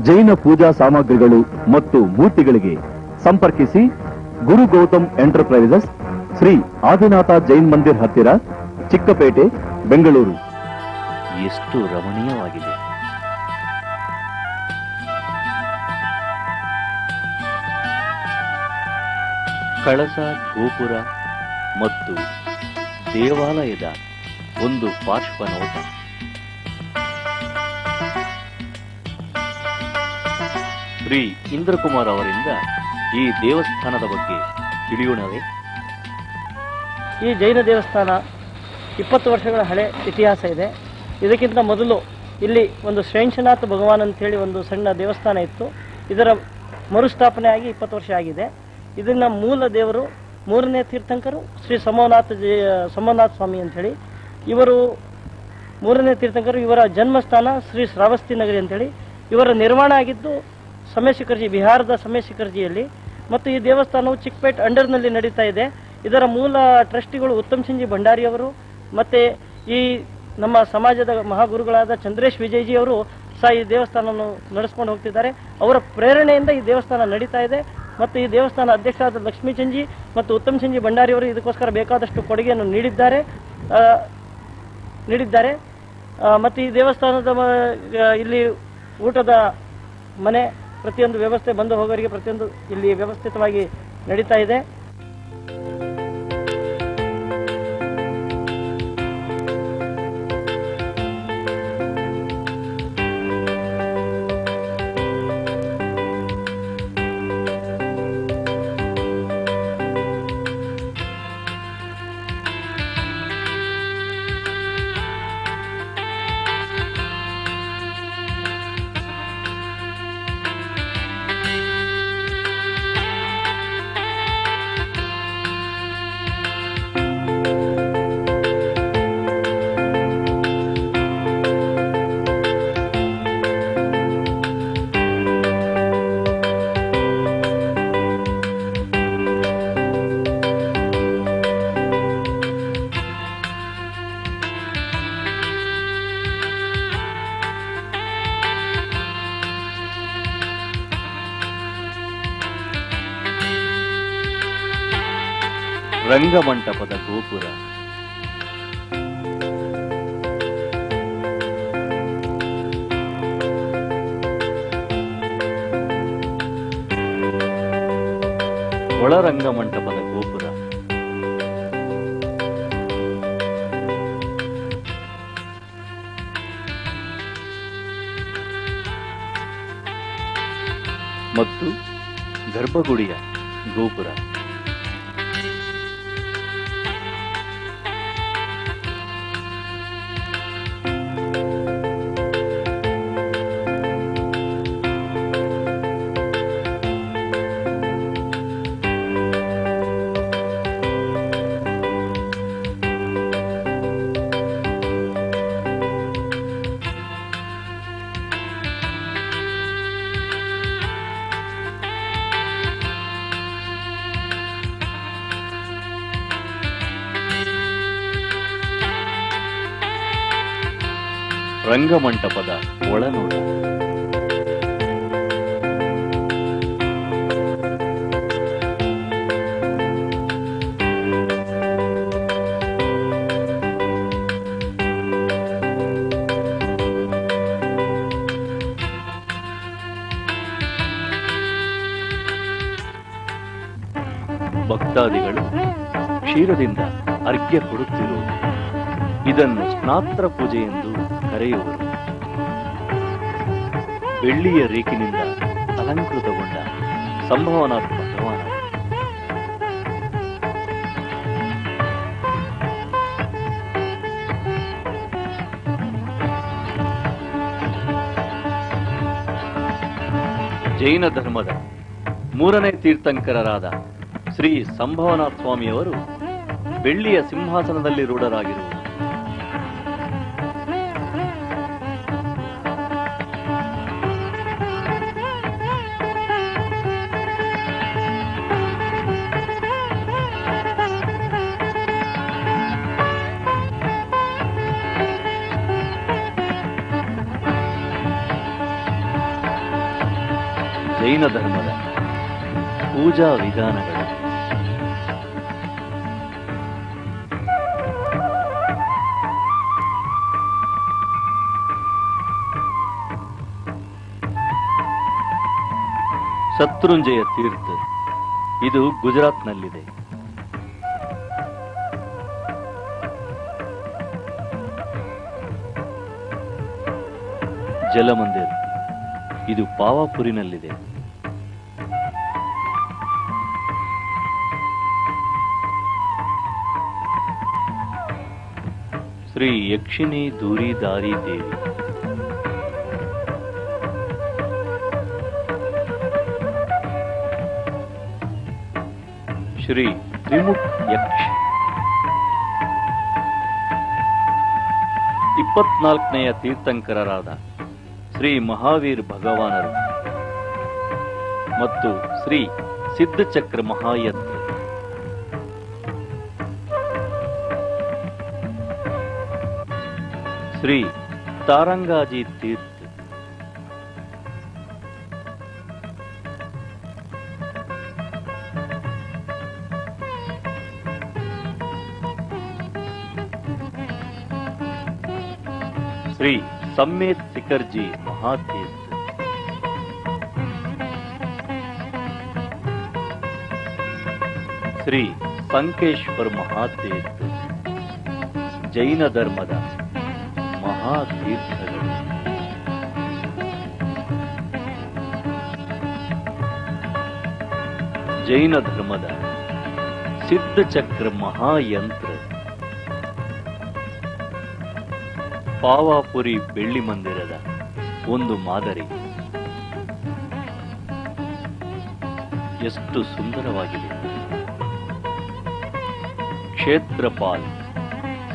ಜೈನ ಪೂಜಾ ಸಾಮಗ್ರಿಗಳು ಮತ್ತು ಮೂರ್ತಿಗಳಿಗೆ ಸಂಪರ್ಕಿಸಿ ಗುರು ಗೌತಮ್ ಎಂಟರ್ಪ್ರೈಸಸ್, ಶ್ರೀ ಆದಿನಾಥ ಜೈನ್ ಮಂದಿರ್ ಹತ್ತಿರ, ಚಿಕ್ಕಪೇಟೆ, ಬೆಂಗಳೂರು. ಎಷ್ಟು ರಮಣೀಯವಾಗಿದೆ. ಕಳಸ, ಗೋಪುರ ಮತ್ತು ದೇವಾಲಯದ ಒಂದು ಪಾರ್ಶ್ವ ನೋಟ. ಶ್ರೀ ಇಂದ್ರಕುಮಾರ್ ಅವರಿಂದ ಈ ದೇವಸ್ಥಾನದ ಬಗ್ಗೆ ತಿಳಿಯೋಣವೇ? ಈ ಜೈನ ದೇವಸ್ಥಾನ 20 ವರ್ಷಗಳ ಹಳೆ ಇತಿಹಾಸ ಇದೆ. ಇದಕ್ಕಿಂತ ಮೊದಲು ಇಲ್ಲಿ ಒಂದು ಶ್ರೇಂಶನಾಥ ಭಗವಾನ್ ಅಂತೇಳಿ ಒಂದು ಸಣ್ಣ ದೇವಸ್ಥಾನ ಇತ್ತು. ಇದರ ಮರುಸ್ಥಾಪನೆ ಆಗಿ 20 ವರ್ಷ ಆಗಿದೆ. ಇದನ್ನ ಮೂಲ ದೇವರು 3ನೇ ತೀರ್ಥಂಕರು ಶ್ರೀ ಸೋಮನಾಥ ಸ್ವಾಮಿ ಅಂತೇಳಿ. ಇವರು 3ನೇ ತೀರ್ಥಂಕರು. ಇವರ ಜನ್ಮಸ್ಥಾನ ಶ್ರೀ ಶ್ರಾವಸ್ತಿ ನಗರಿ ಅಂತೇಳಿ. ಇವರ ನಿರ್ಮಾಣ ಆಗಿದ್ದು ಸಮಯಶಿಖರ್ಜಿ, ಬಿಹಾರದ ಸಮಯಶಿಖರ್ಜಿಯಲ್ಲಿ. ಮತ್ತು ಈ ದೇವಸ್ಥಾನವು ಚಿಕ್ಕಪೇಟ್ ಅಂಡರ್ನಲ್ಲಿ ನಡೀತಾ ಇದೆ. ಇದರ ಮೂಲ ಟ್ರಸ್ಟಿಗಳು ಉತ್ತಮ್ ಸಿಂಗ್ ಜಿ ಭಂಡಾರಿ ಅವರು, ಮತ್ತೆ ಈ ನಮ್ಮ ಸಮಾಜದ ಮಹಾಗುರುಗಳಾದ ಚಂದ್ರೇಶ್ ವಿಜಯ್ಜಿ ಅವರು ಸಹ ಈ ದೇವಸ್ಥಾನವನ್ನು ನಡೆಸ್ಕೊಂಡು ಹೋಗ್ತಿದ್ದಾರೆ. ಅವರ ಪ್ರೇರಣೆಯಿಂದ ಈ ದೇವಸ್ಥಾನ ನಡೀತಾ ಇದೆ. ಮತ್ತು ಈ ದೇವಸ್ಥಾನ ಅಧ್ಯಕ್ಷರಾದ ಲಕ್ಷ್ಮೀ ಚಂದ್ಜಿ ಮತ್ತು ಉತ್ತಮ್ ಸಿಂಗ್ ಜಿ ಭಂಡಾರಿ ಅವರು ಇದಕ್ಕೋಸ್ಕರ ಬೇಕಾದಷ್ಟು ಕೊಡುಗೆಯನ್ನು ನೀಡಿದ್ದಾರೆ. ಮತ್ತು ಈ ದೇವಸ್ಥಾನದ ಇಲ್ಲಿ ಊಟದ ಮನೆ, ಪ್ರತಿಯೊಂದು ವ್ಯವಸ್ಥೆ, ಬಂದು ಹೋಗೋರಿಗೆ ಪ್ರತಿಯೊಂದು ಇಲ್ಲಿ ವ್ಯವಸ್ಥಿತವಾಗಿ ನಡೀತಾ ಇದೆ. ರಂಗಮಂಟಪದ ಗೋಪುರ. ಒಳರಂಗಮಂಟಪದ ಗೋಪುರ. ಮತ್ತು ಗರ್ಭಗುಡಿಯ ಗೋಪುರ. ರಂಗಮಂಟಪದ ಒಳನೋಟ. ಭಕ್ತಾದಿಗಳು ಕ್ಷೀರದಿಂದ ಅರ್ಘ್ಯ ಕೊಡುತ್ತಿರುವುದು, ಇದನ್ನು ಸ್ನಾತ್ರ ಪೂಜೆ ಎಂದು ಕರೆಯುವರು. ಬೆಳ್ಳಿಯ ರೇಖಿನಿಂದ ಅಲಂಕೃತಗೊಂಡ ಸಂಭಾವನಾತ್ಮಕ ಭಗವಾನ. ಜೈನ ಧರ್ಮದ 3ನೇ ತೀರ್ಥಂಕರರಾದ ಶ್ರೀ ಸಂಭಾವನಾಥ ಸ್ವಾಮಿಯವರು ಬೆಳ್ಳಿಯ ಸಿಂಹಾಸನದಲ್ಲಿ ರೂಢರಾಗಿರುವರು. ಜೈನ ಧರ್ಮದ ಪೂಜಾ ವಿಧಾನಗಳು. ಶತ್ರುಂಜಯ ತೀರ್ಥ ಇದು ಗುಜರಾತ್ನಲ್ಲಿದೆ. ಜಲಮಂದಿರ್ ಇದು ಪಾವಾಪುರಿನಲ್ಲಿದೆ. ಶ್ರೀ ಯಕ್ಷಿಣಿ ದೂರಿದಾರಿ ದೇವಿ ಶ್ರೀ ತ್ರಿಮುಖ್ ಯಕ್ಷ 24ನೆಯ ತೀರ್ಥಂಕರರಾದ ಶ್ರೀ ಮಹಾವೀರ್ ಭಗವಾನರು ಮತ್ತು ಶ್ರೀ ಸಿದ್ಧಚಕ್ರ ಮಹಾಯಂತ್ರ ಶ್ರೀ ತಾರಂಗಾಜಿ ತೀರ್ಥ ಶ್ರೀ ಸಮ್ಮೇತ್ ಸಿಕರ್ಜಿ ಮಹಾತೀರ್ಥ ಶ್ರೀ ಸಂಕೇಶ್ವರ್ ಮಹಾತೀರ್ಥ ಜೈನ ಧರ್ಮದ ಮಹಾತೀರ್ಥಗಳು. ಜೈನ ಧರ್ಮದ ಸಿದ್ಧಚಕ್ರ ಮಹಾಯಂತ್ರ ಪಾವಾಪುರಿ ಬೆಳ್ಳಿ ಮಂದಿರದ ಒಂದು ಮಾದರಿ. ಎಷ್ಟು ಸುಂದರವಾಗಿದೆ. ಕ್ಷೇತ್ರಪಾಲ್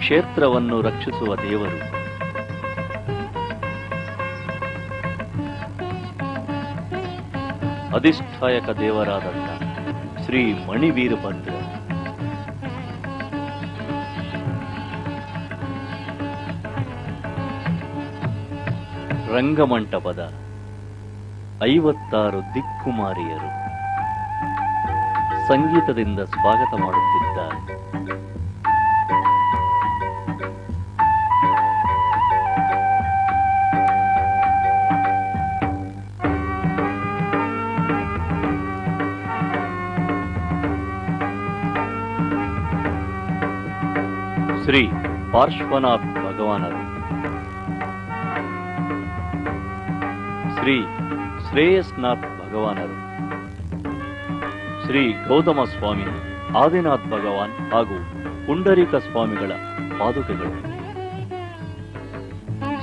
ಕ್ಷೇತ್ರವನ್ನು ರಕ್ಷಿಸುವ ದೇವರು. ಅಧಿಷ್ಠಾಯಕ ದೇವರಾದಂಥ ಶ್ರೀ ಮಣಿವೀರಭದ್ರ ರಂಗಮಂಟಪದ 56 ದಿಕ್ಕುಮಾರಿಯರು ಸಂಗೀತದಿಂದ ಸ್ವಾಗತ ಮಾಡುತ್ತಿದ್ದಾರೆ. ಶ್ರೀ ಪಾರ್ಶ್ವನಾಥ್ ಭಗವಾನರು, ಶ್ರೀ ಶ್ರೇಯಸ್ನಾಥ್ ಭಗವಾನರು, ಶ್ರೀ ಗೌತಮ ಸ್ವಾಮಿ, ಆದಿನಾಥ್ ಭಗವಾನ್ ಹಾಗೂ ಪುಂಡರೀಕ ಸ್ವಾಮಿಗಳ ಪಾದುಕೆಗಳು,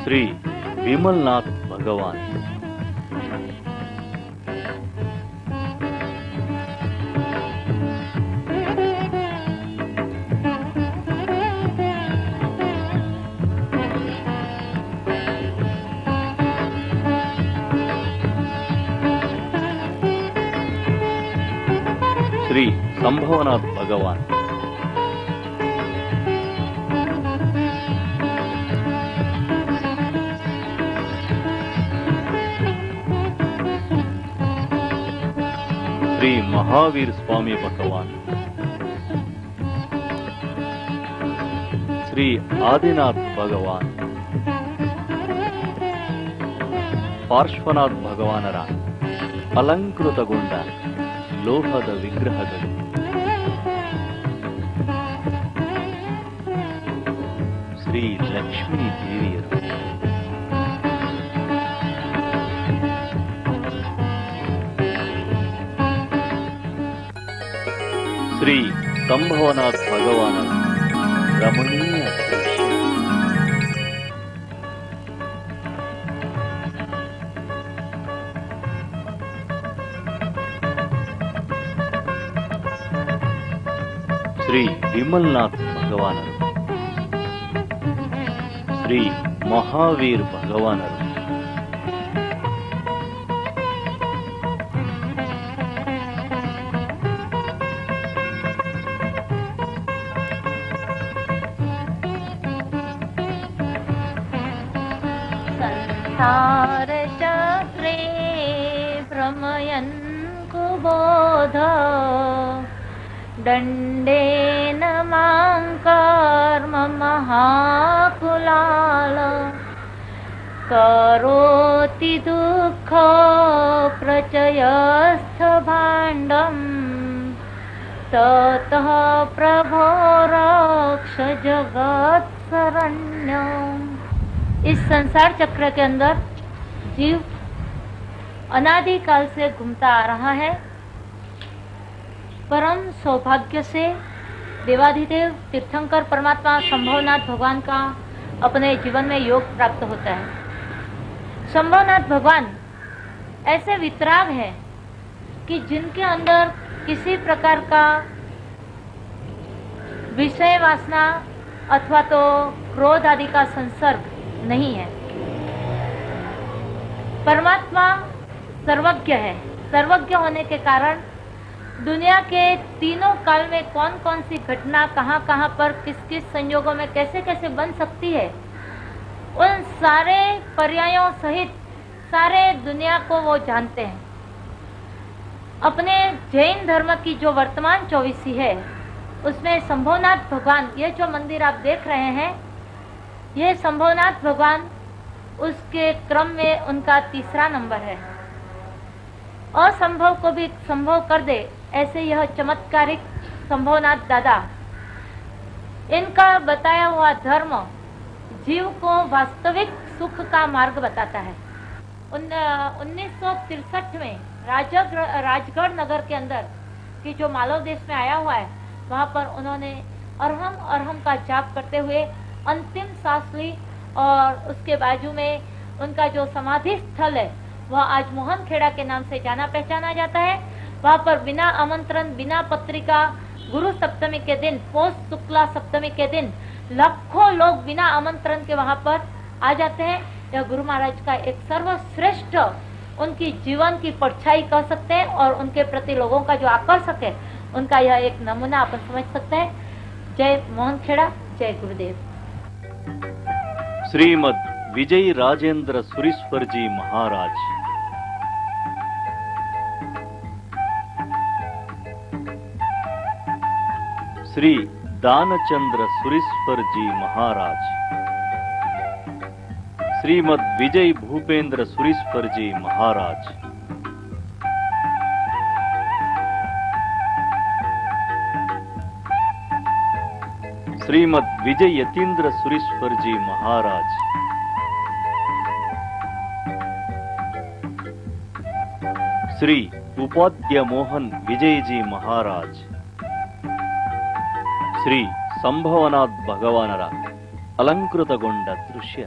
ಶ್ರೀ ವಿಮಲ್ನಾಥ್ ಭಗವಾನ್, ಶ್ರೀ ಸಂಭವನಾಥ್ ಭಗವಾನ್, ಶ್ರೀ ಮಹಾವೀರ್ ಸ್ವಾಮಿ ಭಗವಾನ್, ಶ್ರೀ ಆದಿನಾಥ್ ಭಗವಾನ್, ಪಾರ್ಶ್ವನಾಥ್ ಭಗವಾನರ ಅಲಂಕೃತಗೊಂಡ ಲೋಹದ ವಿಗ್ರಹಗಳು, ಶ್ರೀ ಲಕ್ಷ್ಮೀ ದೇವಿಯರು, ಶ್ರೀ ಸಂಭವನಾಥ್ ಭಗವಾನರ ರಮಣೀಯ ದೃಶ್ಯ, ಶ್ರೀ ವಿಮಲ್ನಾಥ್ ಭಗವಾನರು, ಶ್ರೀ ಮಹಾವೀರ್ ಭಗವಾನರು, संसार चक्रे भ्रमयन् कुबोध दण्डेन मां कर्म महाकुलाल करोति दुःख प्रचयस्थ भाण्डम् ततः प्रभो रक्ष जगत शरण्यम्। इस संसार चक्र के अंदर जीव अनादि काल से घूमता आ रहा है। परम सौभाग्य से देवाधिदेव तीर्थंकर परमात्मा संभवनाथ भगवान का अपने जीवन में योग प्राप्त होता है। संभवनाथ भगवान ऐसे वितराग है कि जिनके अंदर किसी प्रकार का विषय वासना अथवा तो क्रोध आदि का संसर्ग नहीं है। परमात्मा सर्वज्ञ है। सर्वज्ञ होने के कारण दुनिया के तीनों काल में कौन कौन सी घटना कहाँ कहाँ पर किस किस संयोगों में कैसे कैसे बन सकती है, उन सारे पर्यायों सहित सारे दुनिया को वो जानते हैं। अपने जैन धर्म की जो वर्तमान 24वीं है उसमें संभवनाथ भगवान, ये जो मंदिर आप देख रहे हैं, ये संभवनाथ भगवान उसके क्रम में उनका तीसरा नंबर है। असंभव को भी संभव कर दे ऐसे यह चमत्कारिक संभवनाथ दादा, इनका बताया हुआ धर्म जीव को वास्तविक सुख का मार्ग बताता है। 1963 में राजगढ़ नगर के अंदर की जो मालव देश में आया हुआ है, वहाँ पर उन्होंने अरहम अरहम का जाप करते हुए अंतिम सांस ली और उसके बाजू में उनका जो समाधि स्थल है वह आज मोहनखेड़ा के नाम से जाना पहचाना जाता है। वहाँ पर बिना आमंत्रण बिना पत्रिका गुरु सप्तमी के दिन, पौष शुक्ला सप्तमी के दिन लाखों लोग बिना आमंत्रण के वहाँ पर आ जाते हैं। यह गुरु महाराज का एक सर्वश्रेष्ठ उनकी जीवन की परछाई कह सकते हैं और उनके प्रति लोगों का जो आकर्षक है उनका यह एक नमूना अपन समझ सकते हैं। जय मोहनखेड़ा, जय गुरुदेव। श्रीमद विजय राजेंद्र सुरीश्वर जी महाराज। श्री दानचंद्र सुरीश्वर जी महाराज। श्रीमद विजय भूपेंद्र सुरीश्वर जी महाराज। श्रीमद विजय यतीन्द्र सुरीश्वर जी महाराज। श्री उपाध्य मोहन विजय जी महाराज। ಶ್ರೀ ಸಂಭವನಾಥ್ ಭಗವಾನರ ಅಲಂಕೃತಗೊಂಡ ದೃಶ್ಯ